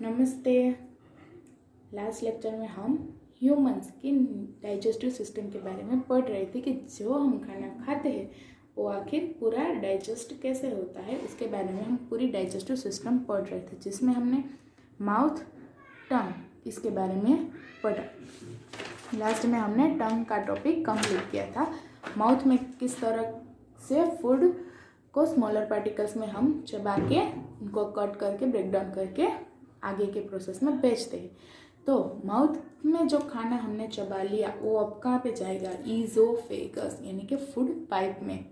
नमस्ते। Last lecture में हम ह्यूमंस की डाइजेस्टिव सिस्टम के बारे में पढ़ रहे थे कि जो हम खाना खाते हैं वो आखिर पूरा डाइजेस्ट कैसे होता है, उसके बारे में हम पूरी डाइजेस्टिव सिस्टम पढ़ रहे थे, जिसमें हमने माउथ, टंग इसके बारे में पढ़ा। लास्ट में हमने टंग का टॉपिक कंप्लीट किया था। माउथ में किस तरह से फूड को स्मॉलर पार्टिकल्स में हम चबा के उनको कट करके ब्रेक डाउन करके आगे के प्रोसेस में भेजते हैं। तो माउथ में जो खाना हमने चबा लिया वो अब कहाँ पे जाएगा? ईजोफेगस यानी कि फूड पाइप में।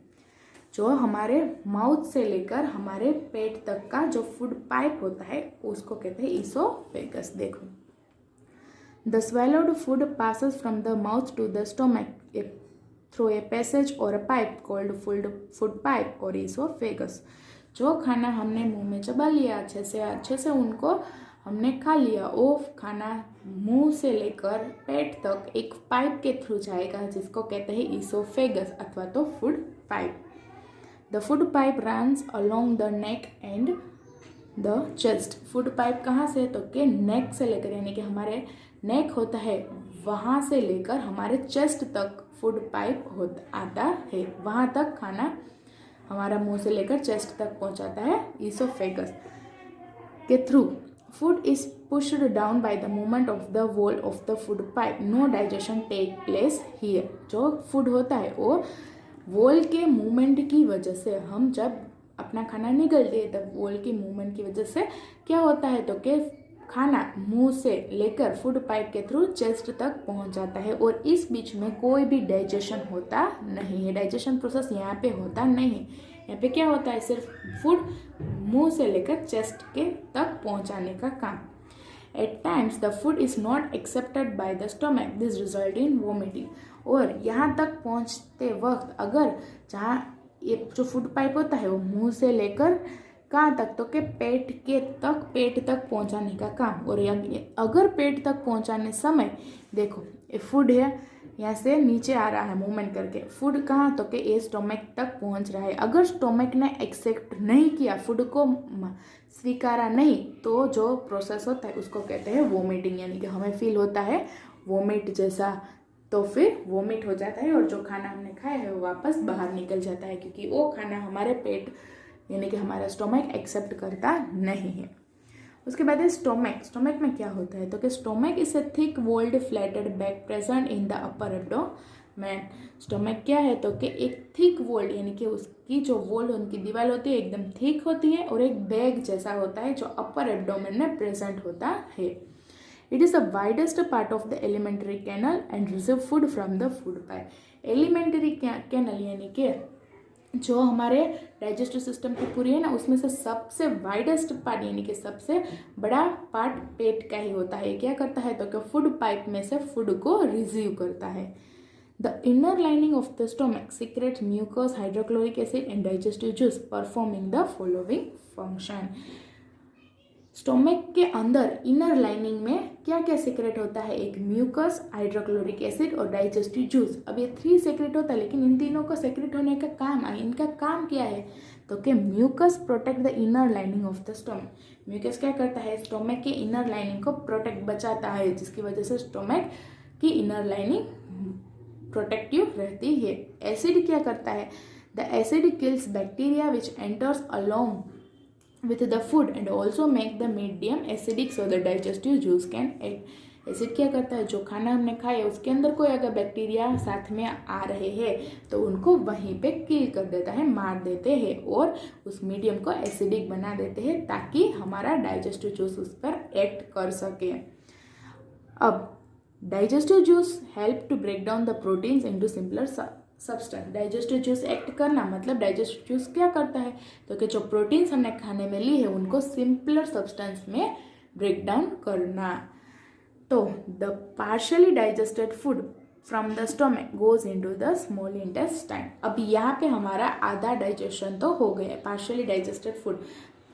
जो हमारे माउथ से लेकर हमारे पेट तक का जो फूड पाइप होता है उसको कहते हैं ईसोफेगस। देखो, the swallowed food passes from the mouth to the stomach through a passage or a pipe called food pipe or esophagus। जो खाना हमने मुंह में चबा लिया अच्छे से उनको हमने खा लिया, वो खाना मुंह से लेकर पेट तक एक पाइप के थ्रू जाएगा जिसको कहते हैं ईसोफेगस अथवा तो food pipe. The food pipe runs along the neck and the chest. Food pipe कहाँ से? तो के नेक से लेकर यानी कि हमारे नेक होता है वहाँ से लेकर हमारे चेस्ट तक फूड पाइप आता है, वहाँ तक खाना हमारा मुंह से लेकर चेस्ट तक पहुँचाता है ईसोफेगस के through. Food is pushed down by the movement of the wall of the food pipe. No digestion take place here. जो फूड होता है वो वॉल के मूवमेंट की वजह से, हम जब अपना खाना निगलते हैं तब वॉल की मूवमेंट की वजह से क्या होता है तो कि खाना मुंह से लेकर फूड पाइप के थ्रू चेस्ट तक पहुंच जाता है और इस बीच में कोई भी डाइजेशन होता नहीं है। डाइजेशन प्रोसेस यहाँ पे होता नहीं है। यहाँ पे क्या होता है? सिर्फ फूड मुंह से लेकर चेस्ट के तक पहुंचाने का काम। At times the food is not accepted by the stomach, this result in vomiting. और यहाँ तक पहुँचते वक्त अगर जहाँ ये जो फूड पाइप होता है वो मुंह से लेकर कहाँ तक तो के पेट तक पहुँचाने का काम। और अगर पेट तक पहुँचाने समय देखो ये फूड है यहाँ से नीचे आ रहा है मूवमेंट करके, फूड कहाँ तो के ये स्टोमक तक पहुँच रहा है। अगर स्टोमक ने एक्सेप्ट नहीं किया, फूड को स्वीकारा नहीं, तो जो प्रोसेस होता है उसको कहते हैं वोमिटिंग, यानी कि हमें फील होता है वोमिट जैसा, तो फिर वोमिट हो जाता है और जो खाना हमने खाया है वो वापस बाहर निकल जाता है, क्योंकि वो खाना हमारे पेट यानी कि हमारा स्टोमक एक्सेप्ट करता नहीं है। उसके बाद है स्टोमक। स्टोमक में क्या होता है तो कि stomach is a thick walled flatted bag present in the upper abdomen. Stomach क्या है तो कि एक थिक वॉल्ड यानी कि उसकी जो वॉल्ड उनकी दीवार होती है एकदम थिक होती है और एक बैग जैसा होता है जो अपर एब्डोमेन में प्रेजेंट होता है। It is the widest part of the alimentary canal and receive food from the food pipe. Alimentary canal यानी कि जो हमारे डाइजेस्टिव सिस्टम की पूरी है ना, उसमें से सबसे वाइडेस्ट पार्ट यानी कि सबसे बड़ा पार्ट पेट का ही होता है। क्या करता है तो कि फूड पाइप में से फूड को रिसीव करता है। The inner lining of the stomach secretes mucus, hydrochloric acid and digestive juice performing the following function. Stomach के अंदर इनर लाइनिंग में क्या क्या सीक्रेट होता है? एक म्यूकस, हाइड्रोक्लोरिक एसिड और डाइजेस्टिव जूस। अब ये 3 सीक्रेट होता है, लेकिन इन तीनों का सीक्रेट होने का काम इनका काम क्या है तो कि mucus protect the inner lining of the stomach. Mucus क्या करता है? स्टोमक के इनर लाइनिंग को प्रोटेक्ट बचाता है, जिसकी वजह से स्टोमक की इनर लाइनिंग प्रोटेक्टिव रहती है। एसिड क्या करता है? The acid kills bacteria which enters along with the food and also make the medium acidic so the digestive juice can act। Acid क्या करता है? जो खाना हमने खाया उसके अंदर कोई अगर बैक्टीरिया साथ में आ रहे हैं तो उनको वहीं पे किल कर देता है, मार देते हैं और उस मीडियम को एसिडिक बना देते हैं ताकि हमारा डाइजेस्टिव जूस उस पर एक्ट कर सके। अब digestive juice help to break down the proteins into simpler substance. Digestive juice act करना मतलब डाइजेस्टिव जूस क्या करता है तो कि जो प्रोटीन्स हमने खाने में ली है उनको सिंपलर सब्सटेंस में ब्रेक डाउन करना। तो the partially digested food from the stomach goes into the small intestine. अब यहाँ पे हमारा आधा डाइजेशन तो हो गया, पार्शियली डाइजेस्टेड फूड,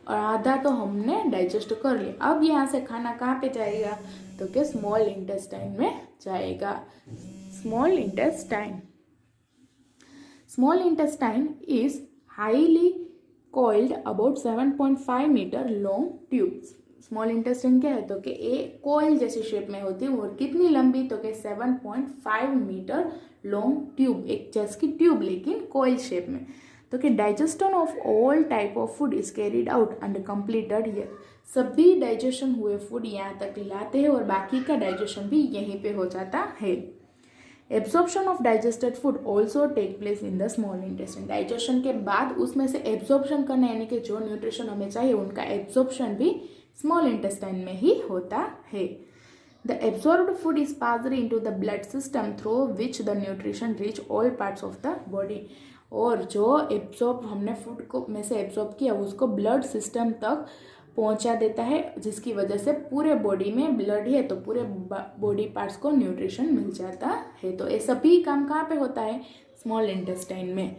और आधा तो हमने डाइजेस्ट कर लिया। अब यहाँ से खाना कहाँ पे जाएगा तो कि स्मॉल इंटेस्टाइन में जाएगा। Small intestine Small intestine is highly coiled, about 7.5 meter long tube. Small intestine क्या है तो कि ये कोयल जैसी शेप में होती है और कितनी लंबी तो कि 7.5 मीटर लॉन्ग ट्यूब, एक जैसे की ट्यूब लेकिन कोयल शेप में। तो कि digestion of all type of food is carried out and completed here, सभी डाइजेशन हुए फूड यहाँ तक लाते हैं और बाकी का डाइजेशन भी यहीं पे हो जाता है। Absorption of digested food also take place in the small intestine, digestion के बाद उसमें से एब्जॉर्प्शन करना यानी कि जो न्यूट्रिशन हमें चाहिए उनका एब्जॉर्प्शन भी स्मॉल इंटेस्टाइन में ही होता है। The absorbed food is passed into the blood system through which the nutrition reach all parts of the body, और जो एब्जॉर्ब हमने फूड को में से एब्जॉर्ब किया उसको ब्लड सिस्टम तक पहुंचा देता है, जिसकी वजह से पूरे बॉडी में ब्लड है तो पूरे बॉडी पार्ट्स को न्यूट्रिशन मिल जाता है। तो ये सभी काम कहाँ पे होता है? स्मॉल इंटेस्टाइन में।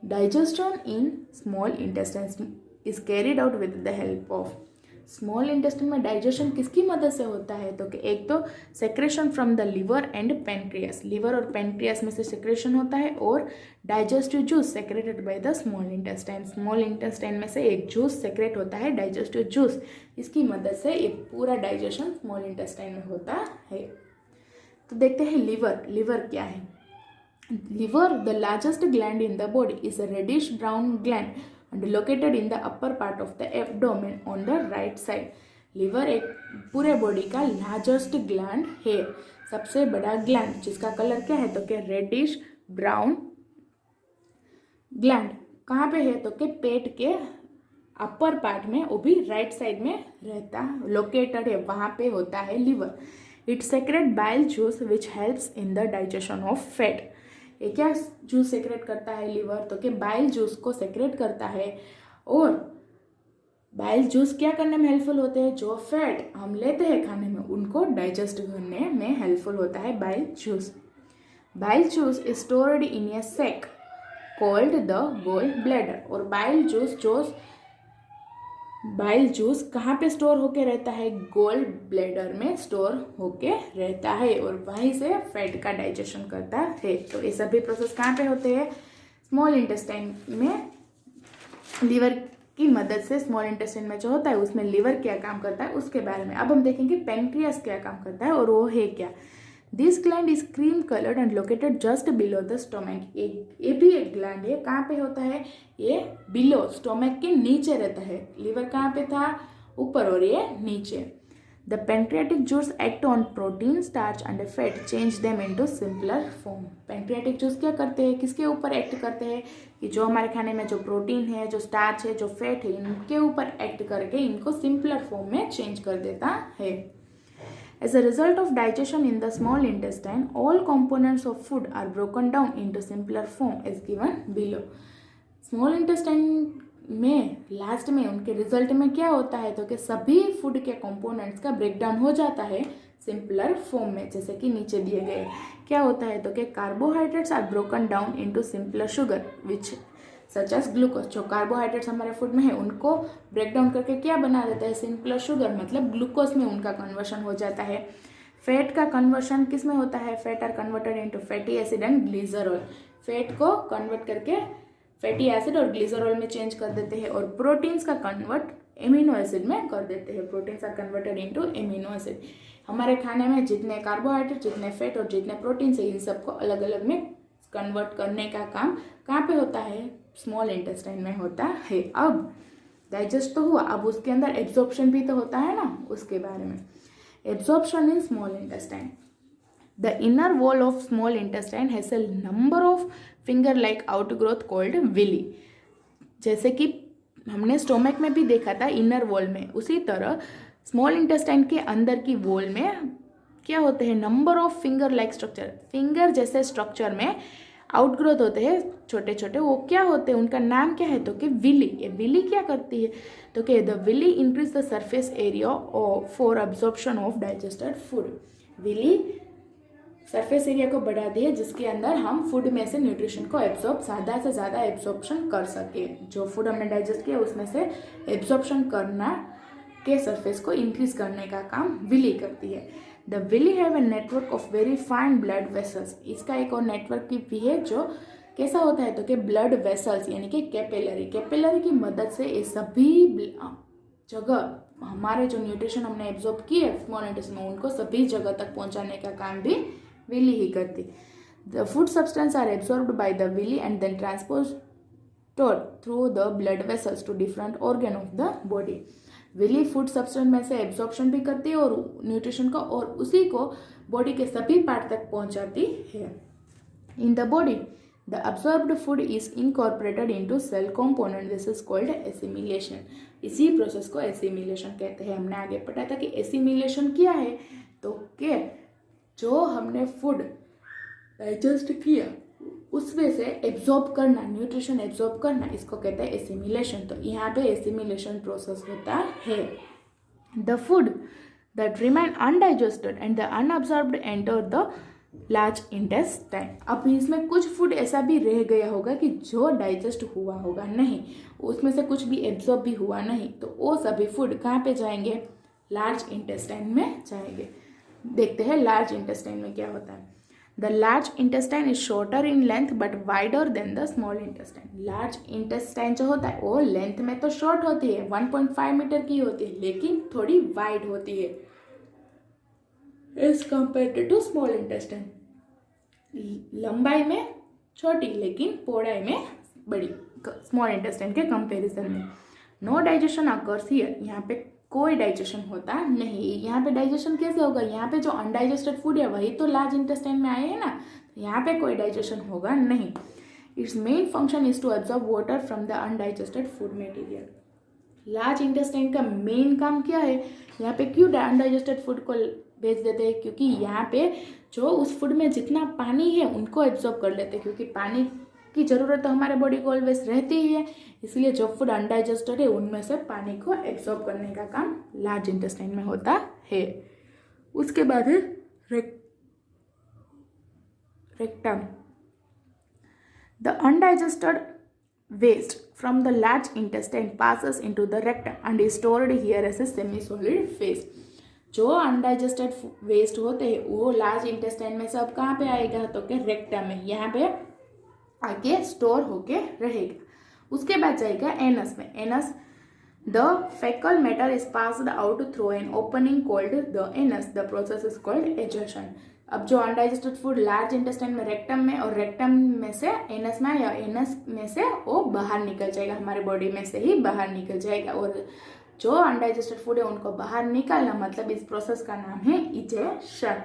Digestion in small intestine is carried out with the help of, small intestine में डाइजेशन किसकी मदद से होता है तो कि एक तो secretion from the liver and pancreas, liver और पेनक्रियास में से सेक्रेशन होता है, और digestive juice secreted by the small intestine, small intestine में से एक जूस सेक्रेट होता है डाइजेस्टिव जूस, इसकी मदद से ये पूरा डाइजेशन स्मॉल इंटेस्टाइन में होता है। तो देखते हैं लिवर, लिवर क्या है? Liver the largest gland in the body is a reddish brown gland and located in the upper part of the abdomen on the right side. Liver एक पूरे बॉडी का लार्जेस्ट ग्लैंड है, सबसे बड़ा gland, जिसका colour क्या है तो कि रेडिश ब्राउन ग्लैंड। कहाँ पे है तो कि पेट के अपर पार्ट में, वो भी राइट साइड में रहता, लोकेटेड है, वहाँ पे होता है liver. It secrete bile juice which helps in the digestion of fat, ये क्या जूस सेक्रेट करता है लिवर तो कि बाइल जूस को सेक्रेट करता है, और बाइल जूस क्या करने में हेल्पफुल होते हैं? जो फैट हम लेते हैं खाने में उनको डाइजेस्ट करने में हेल्पफुल होता है bile juice. Bile juice is stored in a sac called the gall bladder, और बाइल जूस कहाँ पे स्टोर होके रहता है? गोल ब्लैडर में स्टोर होके रहता है, और वहीं से फैट का डाइजेशन करता है। तो ये सभी प्रोसेस कहाँ पे होते हैं? स्मॉल इंटेस्टाइन में। लीवर की मदद से स्मॉल इंटेस्टाइन में जो होता है उसमें लीवर क्या काम करता है उसके बारे में अब हम देखेंगे पेनक्रियास क्या काम करता है, और वो है क्या। This gland is cream coloured and located just below the stomach, ये भी एक ग्लैंड है, कहाँ पे होता है? ये बिलो स्टोमक के नीचे रहता है। लीवर कहाँ पे था? ऊपर, और ये नीचे। The pancreatic juice act on protein starch and fat change them into simpler form. Pancreatic juice क्या करते हैं, किसके ऊपर एक्ट करते हैं? कि जो हमारे खाने में जो प्रोटीन है, जो स्टार्च है, जो फैट है, इनके ऊपर एक्ट करके इनको सिंपलर फॉर्म में चेंज कर देता है। As a result of digestion in the small intestine, all components of food are broken down into simpler form as given below. Small intestine में लास्ट में उनके रिजल्ट में क्या होता है तो कि सभी फूड के कंपोनेंट्स का ब्रेकडाउन हो जाता है सिंपलर फॉर्म में, जैसे कि नीचे दिए गए। क्या होता है तो कि carbohydrates are broken down into simpler sugar which such as glucose, जो कार्बोहाइड्रेट्स हमारे फूड में है उनको ब्रेक डाउन करके क्या बना देता है? सिंपलर शुगर, मतलब ग्लूकोज में उनका कन्वर्शन हो जाता है। फैट का कन्वर्शन किस में होता है? Fat are converted into fatty acid and glycerol, fat को कन्वर्ट करके फैटी एसिड और ग्लिसरॉल में चेंज कर देते हैं, और प्रोटीन्स का कन्वर्ट एमिनो एसिड में कर देते हैं। Proteins are converted into amino acid. हमारे खाने में जितने कार्बोहाइड्रेट, जितने फैट और जितने प्रोटीन्स है, इन सबको अलग अलग में कन्वर्ट करने का काम कहाँ पे होता है? स्मॉल इंटेस्टाइन में होता है। अब डाइजेस्ट तो हुआ, अब उसके अंदर एब्जॉर्प्शन भी तो होता है ना, उसके बारे में। Absorption in small intestine, the inner wall of small intestine has a number of finger like outgrowth called villi. जैसे कि हमने स्टोमक में भी देखा था इनर वॉल में, उसी तरह स्मॉल इंटेस्टाइन के अंदर की वॉल में क्या होते हैं? Number of finger like structure, finger जैसे स्ट्रक्चर में आउटग्रोथ होते हैं छोटे छोटे, वो क्या होते हैं? उनका नाम क्या है तो कि विली। ये विली क्या करती है तो कि the villi increase the surface area for absorption of digested food. Villi surface area को बढ़ाती है जिसके अंदर हम फूड में से न्यूट्रिशन को एब्जॉर्ब ज़्यादा से ज़्यादा एब्जॉर्प्शन कर सके। जो फूड हमने डाइजेस्ट किया उसमें से एब्जॉर्प्शन करना के सरफेस को इंक्रीज करने का काम विली करती है। The villi have a network of very fine blood vessels, इसका एक और नेटवर्क भी है जो कैसा होता है तो कि ब्लड वेसल्स यानी कि कैपिलरी, कैपिलरी की मदद से ये सभी जगह हमारे जो न्यूट्रिशन हमने एब्जॉर्ब किए स्मॉल इंटेस्टाइन में उनको सभी जगह तक पहुंचाने का काम भी विली ही करती। The food substance are absorbed by the villi and then transported through the blood vessels to different organ of the body. Villi food substance में से एब्जॉर्प्शन भी करती है और न्यूट्रिशन को और उसी को बॉडी के सभी पार्ट तक पहुंचाती है। इन the body the absorbed food is incorporated into cell component. This is called assimilation. इसी प्रोसेस को एसिमिलेशन कहते हैं। हमने आगे पढ़ा था कि एसिमिलेशन क्या है, तो के जो हमने फूड डाइजेस्ट किया उसमें से एब्जॉर्ब करना, न्यूट्रिशन एब्जॉर्ब करना, इसको कहते हैं एसिमिलेशन। तो यहाँ पे एसिमिलेशन प्रोसेस होता है। The food that remain undigested and the unabsorbed enter the large intestine. अब इसमें कुछ फूड ऐसा भी रह गया होगा कि जो डाइजेस्ट हुआ होगा नहीं, उसमें से कुछ भी एब्जॉर्ब भी हुआ नहीं, तो वो सभी फूड कहाँ पे जाएंगे, लार्ज इंटेस्टाइन में जाएंगे। देखते हैं लार्ज इंटेस्टाइन में क्या होता है। The large intestine is shorter in length but wider than the small intestine. Large intestine जो होता है वो लेंथ में तो शॉर्ट होती है, 1.5 मीटर की होती है, लेकिन थोड़ी वाइड होती है as compare to small intestine. लंबाई में छोटी लेकिन पौड़ाई में बड़ी स्मॉल इंटेस्टाइन के कंपैरिजन में। No digestion occurs here. यहाँ पे कोई डाइजेशन होता नहीं। यहाँ पे डाइजेशन कैसे होगा, यहाँ पे जो अनडाइजेस्टेड फूड है वही तो लार्ज इंटेस्टाइन में आए हैं ना, यहाँ पे कोई डाइजेशन होगा नहीं। Its main function is to absorb water from the undigested food material. Large intestine का मेन काम क्या है, यहाँ पे क्यों अनडाइजेस्टेड फूड को भेज देते हैं, क्योंकि यहाँ पे जो उस फूड में जितना पानी है उनको एब्जॉर्ब कर लेते हैं, क्योंकि पानी की ज़रूरत तो हमारे बॉडी को ऑलवेज रहती ही है, इसलिए जो फूड अनडाइजेस्टेड है उनमें से पानी को एब्जॉर्ब करने का काम लार्ज इंटेस्टाइन में होता है। उसके बाद है rectum. The undigested waste from the large intestine passes into the rectum and is stored here as a semi-solid phase. जो अनडाइजेस्टेड वेस्ट होते हैं वो लार्ज इंटेस्टाइन में सब कहाँ पे आएगा, तो क्या रेक्टम में, यहाँ पे आके स्टोर होके रहेगा। उसके बाद जाएगा एनस में। Anus the faecal matter is passed out through an opening called the anus. The process is called assertion. अब जो अनडाइजेस्टेड फूड लार्ज इंटेस्टाइन में रेक्टम में और रेक्टम में से एनस में या एनस में से वो बाहर निकल जाएगा, हमारे बॉडी में से ही बाहर निकल जाएगा। और जो अनडाइजेस्टेड फूड है उनको बाहर निकालना, मतलब इस प्रोसेस का नाम है इजेशन।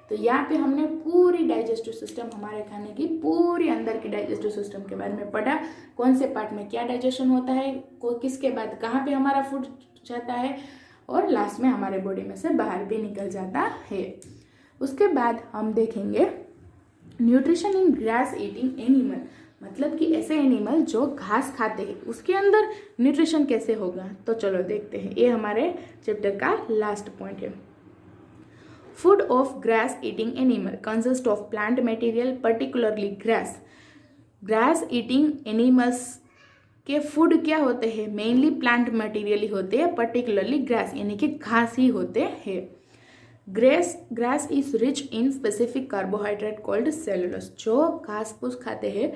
तो यहाँ पे हमने पूरी डाइजेस्टिव सिस्टम, हमारे खाने की पूरी अंदर की डाइजेस्टिव सिस्टम के बारे में पढ़ा। कौन से पार्ट में क्या डाइजेशन होता है, किसके बाद कहाँ पे हमारा फूड जाता है, और लास्ट में हमारे बॉडी में से बाहर भी निकल जाता है। उसके बाद हम देखेंगे nutrition in grass eating animal, मतलब कि ऐसे एनिमल जो घास खाते हैं उसके अंदर न्यूट्रिशन कैसे होगा। तो चलो देखते हैं, ये हमारे चैप्टर का लास्ट पॉइंट है। Food of grass eating animal consist of plant material particularly grass. Grass eating animals के फूड क्या होते हैं, मेनली प्लांट मटेरियल ही होते हैं, पर्टिकुलरली ग्रास यानी कि घास ही होते हैं। Grass is rich in specific carbohydrate called cellulose. जो घास फूस खाते हैं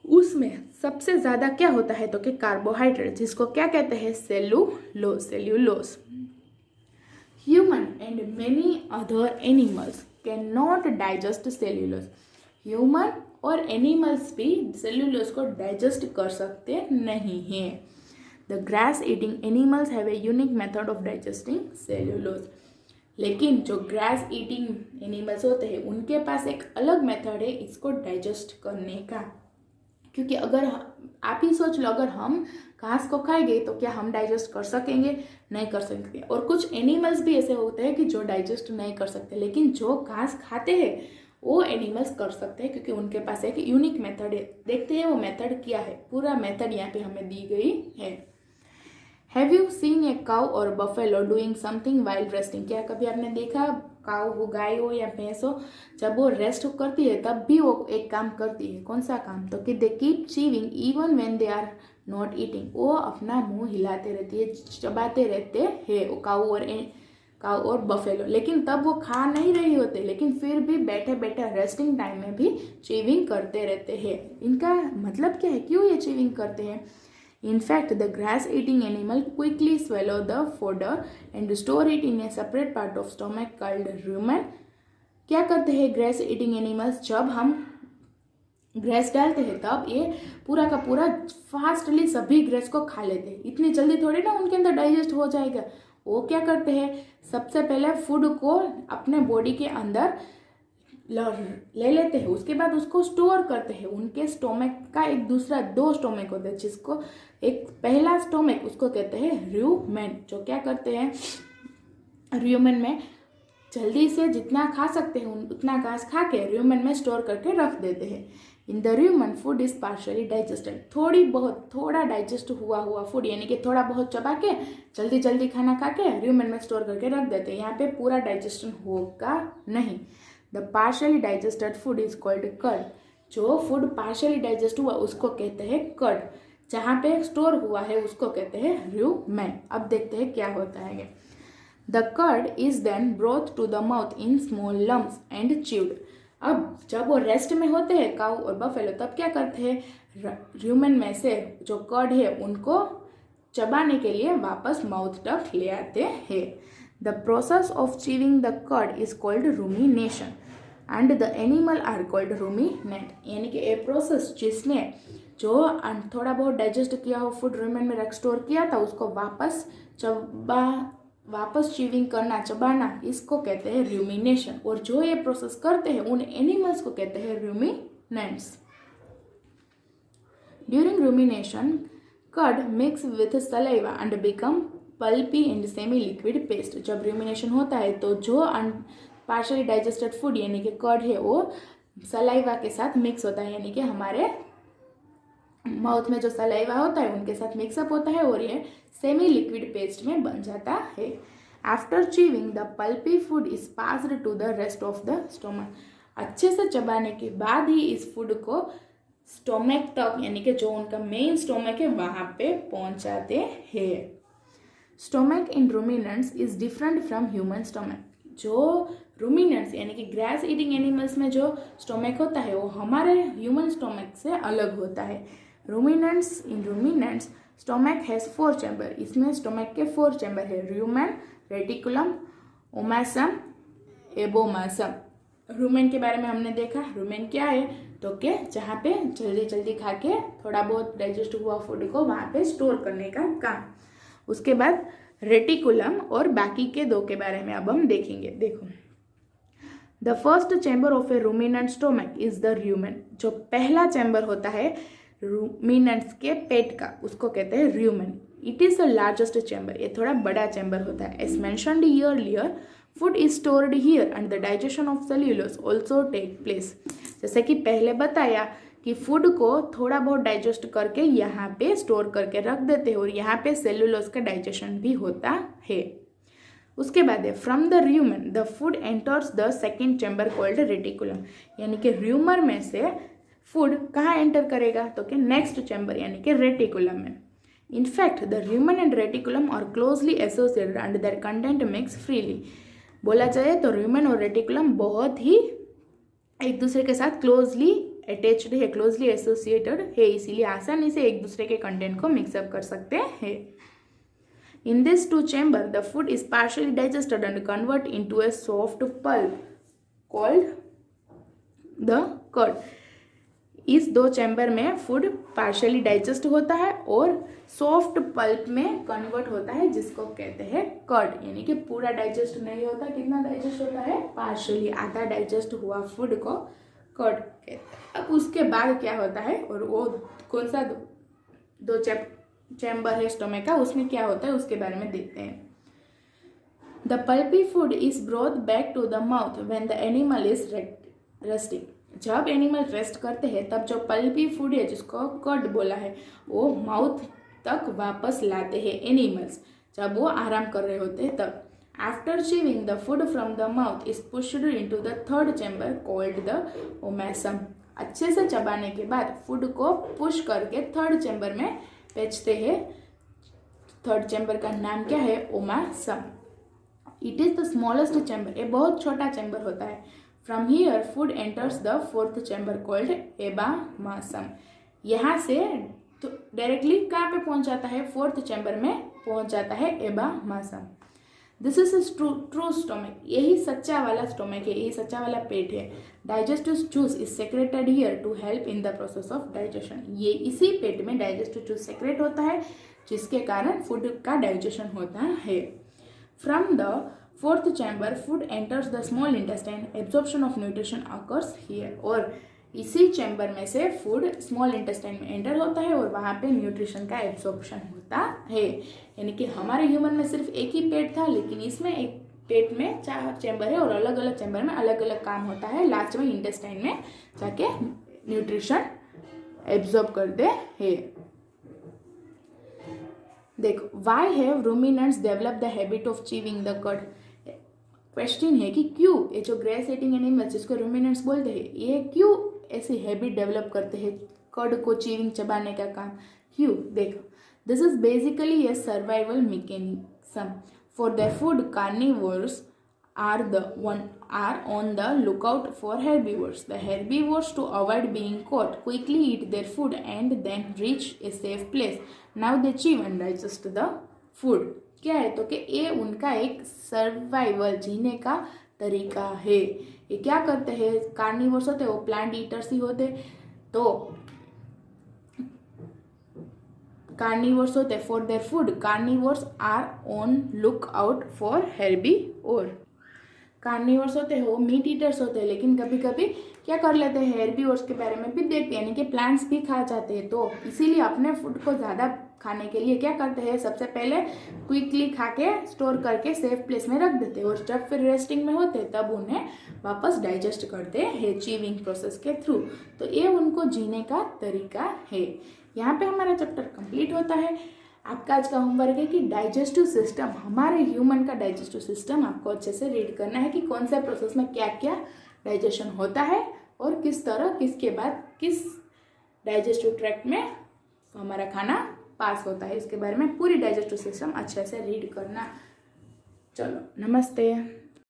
उसमें सबसे ज्यादा क्या होता है, तो कि कार्बोहाइड्रेट, जिसको क्या कहते हैं, cellulose. Human and many other animals can not digest cellulose. Human और एनिमल्स भी सेल्यूलोज को डाइजेस्ट कर सकते नहीं हैं। The grass eating animals have a unique method of digesting cellulose. लेकिन जो ग्रास ईटिंग एनिमल्स होते हैं उनके पास एक अलग मेथड है इसको डाइजेस्ट करने का। क्योंकि अगर आप ही सोच लो, अगर हम घास को खाएंगे तो क्या हम डाइजेस्ट कर सकेंगे, नहीं कर सकते। और कुछ एनिमल्स भी ऐसे होते हैं कि जो डाइजेस्ट नहीं कर सकते, लेकिन जो घास खाते हैं वो एनिमल्स कर सकते हैं, क्योंकि उनके पास एक यूनिक मेथड है। देखते हैं वो मेथड क्या है, पूरा मेथड यहाँ पे हमें दी गई है। Have you seen a cow और buffalo doing something while resting. क्या कभी आपने देखा काउ हो, गाय हो या भैंस हो, जब वो रेस्ट करती है तब भी वो एक काम करती है। कौन सा काम, तो कि they keep chewing even when they are not eating. वो अपना मुंह हिलाते रहती है, चबाते रहते हैं वो काउ और बफेलो, लेकिन तब वो खा नहीं रही होते, लेकिन फिर भी बैठे बैठे रेस्टिंग टाइम में भी चीविंग करते रहते हैं। इनका मतलब क्या है, क्यों ये चीविंग करते हैं, In fact, the grass-eating animal quickly swallow the fodder and store it in a separate part of stomach called rumen. क्या करते हैं ग्रेस ईटिंग एनिमल्स? जब हम ग्रेस डालते हैं तब ये पूरा का पूरा फास्टली सभी ग्रेस को खा लेते हैं। इतनी जल्दी थोड़ी ना उनके अंदर डाइजेस्ट हो जाएगा। वो क्या करते हैं, सबसे पहले फूड को अपने बॉडी के अंदर ले लेते हैं, उसके बाद उसको स्टोर करते हैं। उनके स्टोमक का एक दूसरा 2 स्टोमक होते हैं, जिसको एक पहला स्टोमक उसको कहते हैं र्यूमेन, जो क्या करते हैं र्यूमेन में जल्दी से जितना खा सकते हैं उतना घास खा के र्यूमेन में स्टोर करके रख देते हैं। In the rumen food is partially digested, थोड़ा डाइजेस्ट हुआ फूड यानी कि थोड़ा बहुत चबा के जल्दी जल्दी खाना खा के र्यूमेन में स्टोर करके रख देते हैं। यहाँ पे पूरा डाइजेशन होगा नहीं। The partially digested food is called cud, जो फूड पार्शियली डाइजेस्ट हुआ उसको कहते हैं कर्ड, जहाँ पे स्टोर हुआ है उसको कहते हैं र्यूमेन। अब देखते हैं क्या होता है। The cud is then brought to the mouth in small lumps and chewed. अब जब वो रेस्ट में होते हैं काऊ और बफेलो, तब क्या करते हैं, र्यूमेन में से जो कर्ड है उनको चबाने के लिए वापस माउथ तक ले आते हैं। The process of chewing the cud is called rumination and the animal are called ruminant, यानी कि ये प्रोसेस जिसने जो थोड़ा बहुत डाइजेस्ट किया हो फूड र्यूमेन में रख स्टोर किया था उसको वापस च्यूइंग करना, चबाना, इसको कहते हैं रूमिनेशन। और जो ये प्रोसेस करते हैं उन एनिमल्स को कहते हैं ruminants. During rumination cud mix with saliva and become pulpy and semi liquid paste. जब रूमिनेशन होता है तो जो पार्शियली डाइजेस्टेड फूड यानी कि कर्ड है वो सलाइवा के साथ मिक्स होता है, यानी कि हमारे माउथ में जो सलाइवा होता है उनके साथ मिक्सअप होता है और ये सेमी लिक्विड पेस्ट में बन जाता है। After chewing the pulpy food is passed to the rest of the stomach. अच्छे से चबाने के बाद ही इस फूड को स्टोमक तक यानी कि जो उनका मेन स्टोमक है वहां पे पहुंचाते हैं। Stomach in ruminants is different from human stomach. जो रूमिनेंट्स यानी कि ग्रास ईटिंग एनिमल्स में जो स्टोमक होता है वो हमारे ह्यूमन स्टोमक से अलग होता है। Ruminants stomach has 4 chamber. इसमें स्टोमक के 4 चैम्बर है, र्यूमेन, रेटिकुलम, ओमासम, एबोमासम। रूमेन के बारे में हमने देखा, रूमेन क्या है तो के जहाँ पे जल्दी जल्दी खा के थोड़ा बहुत डाइजेस्ट हुआ फूड को वहाँ पे स्टोर करने का काम। उसके बाद रेटिकुलम और बाकी के 2 के बारे में अब हम देखेंगे। देखो, the first chamber of A ruminant stomach is the rumen. जो पहला चैम्बर होता है रूमिनेंट्स के पेट का उसको कहते हैं rumen. It is the largest chamber, ये थोड़ा बड़ा चैम्बर होता है। As mentioned earlier food is stored here and the digestion of cellulose also take place. जैसे कि पहले बताया कि फूड को थोड़ा बहुत डाइजेस्ट करके यहाँ पे स्टोर करके रख देते हैं और यहाँ पे सेल्यूलोज का डाइजेशन भी होता है। उसके बाद है from the rumen the food enters the second chamber called reticulum, यानी कि र्यूमर में से फूड कहाँ एंटर करेगा तो कि नेक्स्ट चैम्बर यानी कि रेटिकुलम में। In fact the rumen and reticulum are closely associated and their content mix freely. बोला जाए तो र्यूमेन और रेटिकुलम बहुत ही एक दूसरे के साथ क्लोजली अटैच्ड है, क्लोजली एसोसिएटेड है, इसीलिए आसानी से एक दूसरे के कंटेंट को मिक्सअप कर सकते हैं। In these 2 chambers, the food is partially digested and converted into a soft pulp called the curd. इस 2 चैम्बर में फूड पार्शियली डाइजेस्ट होता है और सॉफ्ट पल्प में कन्वर्ट होता है जिसको कहते हैं कर्ड, यानी कि पूरा डाइजेस्ट नहीं होता। कितना डाइजेस्ट होता है? पार्शियली, आधा डाइजेस्ट हुआ फूड को कर्ड कहते हैं। अब उसके बाद क्या होता है और वो कौन सा 2 चैम्बर है स्टोमक का, उसमें क्या होता है उसके बारे में देखते हैं। The pulpy food is brought back to the mouth when the animal is resting. जब एनिमल रेस्ट करते हैं तब जो पल्पी फूड है जिसको कर्ड बोला है वो माउथ तक वापस लाते हैं एनिमल्स, जब वो आराम कर रहे होते हैं तब। After chewing the food from the mouth is pushed into the third chamber called the omasum. अच्छे से चबाने के बाद फूड को पुश करके थर्ड चैम्बर में भेजते हैं। थर्ड चैम्बर का नाम क्या है? Omasum. It is the smallest chamber, ये बहुत छोटा चैम्बर होता है। From here food enters the fourth chamber called abomasum. यहाँ से तो डायरेक्टली कहाँ पे पहुंच जाता है, फोर्थ चैम्बर में पहुंच जाता है एबामासम। दिस इज ट्रू स्टोमक, यही सच्चा वाला स्टोमक है, यही सच्चा वाला पेट है। Digestive juice is secreted here to help in the process of digestion, ये इसी पेट में डाइजेस्टिव जूस सेक्रेट होता है जिसके कारण फूड का डाइजेशन होता है। From the fourth chamber food enters the small intestine, absorption of nutrition occurs here, और इसी चैम्बर में से फूड स्मॉल इंटेस्टाइन में एंटर होता है और वहाँ पे न्यूट्रिशन का एब्जॉर्प्शन होता है। यानी कि हमारे ह्यूमन में सिर्फ एक ही पेट था, लेकिन इसमें एक पेट में 4 चैम्बर है और अलग अलग चैम्बर में अलग अलग काम होता है। लास्ट में इंटेस्टाइन में जाके न्यूट्रिशन एब्जॉर्ब करते हैं। देखो, why have ruminants develop the habit of chewing the कड, क्वेश्चन है कि क्यों ये जो ग्रेस ईटिंग एनिमल्स जिसको रूमिनेंट्स बोलते हैं, ये क्यों ऐसी हैबिट डेवलप करते हैं कड को चीविंग चबाने का काम, क्यों? देखो, this is basically A survival mechanism for the food. Carnivores are on the lookout for herbivores. The herbivores, to avoid being caught, quickly eat their food and then reach a safe place. Now they chew and digest the food. क्या है तो कि ये उनका एक survival जीने का तरीका है। ये क्या करते हैं, कार्निवोर्स होते हैं, वो प्लांट ईटर्स ही होते, तो कार्निवोर्स होते for their food. Carnivores are on look out for herbivore. Carnivores होते हैं वो मीट ईटर्स होते हैं, लेकिन कभी कभी क्या कर लेते हैं, हेर्बीवोर्स के बारे में भी देखते हैं, यानी कि प्लांट्स भी खा जाते हैं। तो इसीलिए अपने फूड को ज़्यादा खाने के लिए क्या करते हैं, सबसे पहले क्विकली खा के स्टोर करके सेफ प्लेस में रख देते हैं, और जब फिर रेस्टिंग में होते तब उन्हें वापस डाइजेस्ट करते हैं चीविंग प्रोसेस के थ्रू। तो ये उनको जीने का तरीका है। यहाँ पे हमारा चैप्टर कंप्लीट होता है। आपका आज का होमवर्क है कि डाइजेस्टिव सिस्टम, हमारे ह्यूमन का डाइजेस्टिव सिस्टम आपको अच्छे से रीड करना है कि कौन से प्रोसेस में क्या क्या डाइजेशन होता है और किस तरह किसके बाद किस डाइजेस्टिव ट्रैक्ट में हमारा खाना पास होता है। इसके बारे में पूरी डाइजेस्टिव सिस्टम अच्छे से रीड करना। चलो, नमस्ते।